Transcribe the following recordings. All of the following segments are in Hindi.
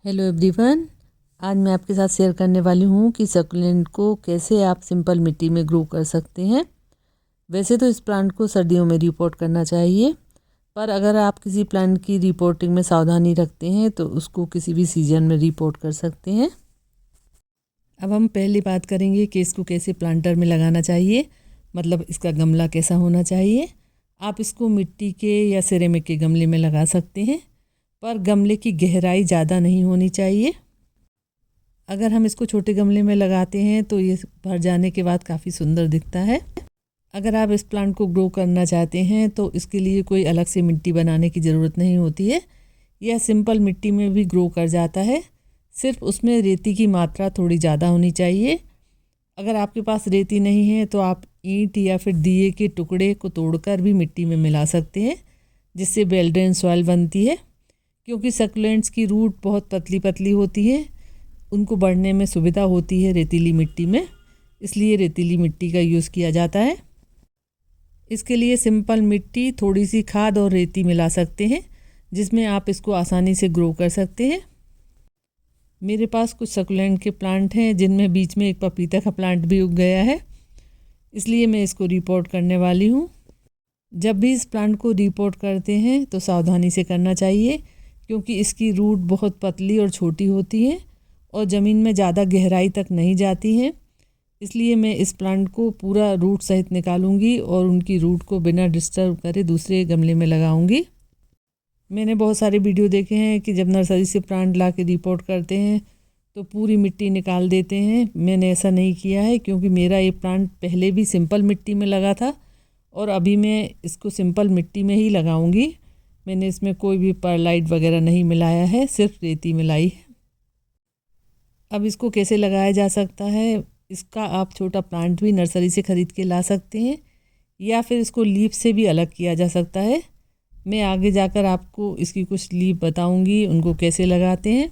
हेलो एवरीवन, आज मैं आपके साथ शेयर करने वाली हूँ कि सक्यूलेंट को कैसे आप सिंपल मिट्टी में ग्रो कर सकते हैं। वैसे तो इस प्लांट को सर्दियों में रिपोर्ट करना चाहिए, पर अगर आप किसी प्लांट की रिपोर्टिंग में सावधानी रखते हैं तो उसको किसी भी सीजन में रिपोर्ट कर सकते हैं। अब हम पहली बात करेंगे कि इसको कैसे प्लांटर में लगाना चाहिए, मतलब इसका गमला कैसा होना चाहिए। आप इसको मिट्टी के या सिरेमिक के गमले में लगा सकते हैं, पर गमले की गहराई ज़्यादा नहीं होनी चाहिए। अगर हम इसको छोटे गमले में लगाते हैं तो ये भर जाने के बाद काफ़ी सुंदर दिखता है। अगर आप इस प्लांट को ग्रो करना चाहते हैं तो इसके लिए कोई अलग से मिट्टी बनाने की ज़रूरत नहीं होती है। यह सिंपल मिट्टी में भी ग्रो कर जाता है, सिर्फ उसमें रेती की मात्रा थोड़ी ज़्यादा होनी चाहिए। अगर आपके पास रेती नहीं है तो आप ईंट या फिर दिए के टुकड़े को तोड़कर भी मिट्टी में मिला सकते हैं, जिससे वेल ड्रेन सॉइल बनती है। क्योंकि सक्यूलेंट्स की रूट बहुत पतली पतली होती है, उनको बढ़ने में सुविधा होती है रेतीली मिट्टी में, इसलिए रेतीली मिट्टी का यूज़ किया जाता है। इसके लिए सिंपल मिट्टी, थोड़ी सी खाद और रेती मिला सकते हैं, जिसमें आप इसको आसानी से ग्रो कर सकते हैं। मेरे पास कुछ सक्यूलेंट के प्लांट हैं जिनमें बीच में एक पपीता का प्लांट भी उग गया है, इसलिए मैं इसको रिपोर्ट करने वाली हूँ। जब भी इस प्लांट को रिपोर्ट करते हैं तो सावधानी से करना चाहिए, क्योंकि इसकी रूट बहुत पतली और छोटी होती है और ज़मीन में ज़्यादा गहराई तक नहीं जाती हैं। इसलिए मैं इस प्लांट को पूरा रूट सहित निकालूंगी और उनकी रूट को बिना डिस्टर्ब करे दूसरे गमले में लगाऊंगी। मैंने बहुत सारे वीडियो देखे हैं कि जब नर्सरी से प्लांट ला के रिपोर्ट करते हैं तो पूरी मिट्टी निकाल देते हैं। मैंने ऐसा नहीं किया है, क्योंकि मेरा ये प्लांट पहले भी सिंपल मिट्टी में लगा था और अभी मैं इसको सिंपल मिट्टी में ही लगाऊंगी। मैंने इसमें कोई भी परलाइट वगैरह नहीं मिलाया है, सिर्फ रेती मिलाई है। अब इसको कैसे लगाया जा सकता है, इसका आप छोटा प्लांट भी नर्सरी से ख़रीद के ला सकते हैं, या फिर इसको लीफ से भी अलग किया जा सकता है। मैं आगे जाकर आपको इसकी कुछ लीफ बताऊंगी, उनको कैसे लगाते हैं।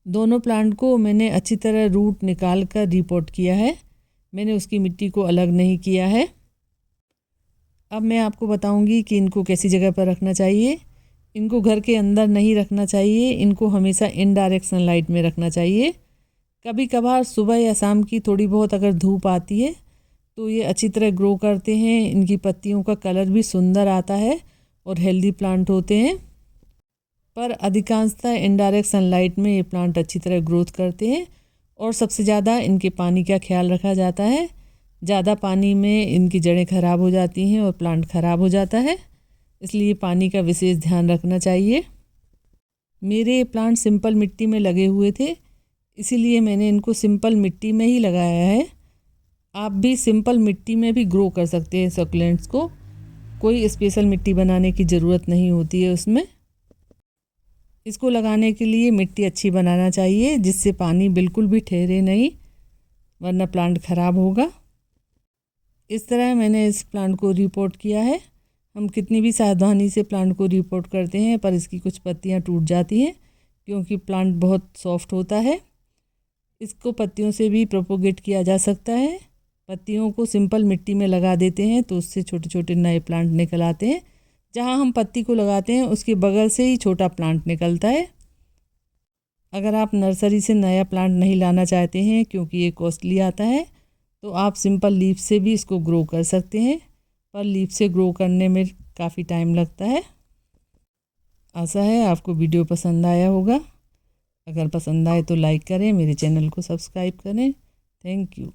दोनों प्लांट को मैंने अच्छी तरह रूट निकाल कर रिपोर्ट किया है, मैंने उसकी मिट्टी को अलग नहीं किया है। अब मैं आपको बताऊंगी कि इनको कैसी जगह पर रखना चाहिए। इनको घर के अंदर नहीं रखना चाहिए, इनको हमेशा इनडायरेक्ट सनलाइट में रखना चाहिए। कभी कभार सुबह या शाम की थोड़ी बहुत अगर धूप आती है तो ये अच्छी तरह ग्रो करते हैं। इनकी पत्तियों का कलर भी सुंदर आता है और हेल्दी प्लांट होते हैं, पर अधिकांशतः इनडायरेक्ट सनलाइट में ये प्लांट अच्छी तरह ग्रोथ करते हैं। और सबसे ज़्यादा इनके पानी का ख्याल रखा जाता है। ज़्यादा पानी में इनकी जड़ें खराब हो जाती हैं और प्लांट खराब हो जाता है, इसलिए पानी का विशेष ध्यान रखना चाहिए। मेरे प्लांट सिंपल मिट्टी में लगे हुए थे, इसीलिए मैंने इनको सिंपल मिट्टी में ही लगाया है। आप भी सिंपल मिट्टी में भी ग्रो कर सकते हैं सक्यूलेंट्स को, कोई स्पेशल मिट्टी बनाने की ज़रूरत नहीं होती है उसमें। इसको लगाने के लिए मिट्टी अच्छी बनाना चाहिए, जिससे पानी बिल्कुल भी ठहरे नहीं, वरना प्लांट खराब होगा। इस तरह मैंने इस प्लांट को रिपोर्ट किया है। हम कितनी भी सावधानी से प्लांट को रिपोर्ट करते हैं, पर इसकी कुछ पत्तियां टूट जाती हैं, क्योंकि प्लांट बहुत सॉफ्ट होता है। इसको पत्तियों से भी प्रोपोगेट किया जा सकता है। पत्तियों को सिंपल मिट्टी में लगा देते हैं तो उससे छोटे छोटे नए प्लांट निकल आते हैं। जहाँ हम पत्ती को लगाते हैं उसके बगल से ही छोटा प्लांट निकलता है। अगर आप नर्सरी से नया प्लांट नहीं लाना चाहते हैं, क्योंकि ये कॉस्टली आता है, तो आप सिंपल लीफ से भी इसको ग्रो कर सकते हैं, पर लीफ से ग्रो करने में काफ़ी टाइम लगता है। आशा है आपको वीडियो पसंद आया होगा। अगर पसंद आए तो लाइक करें, मेरे चैनल को सब्सक्राइब करें। Thank you.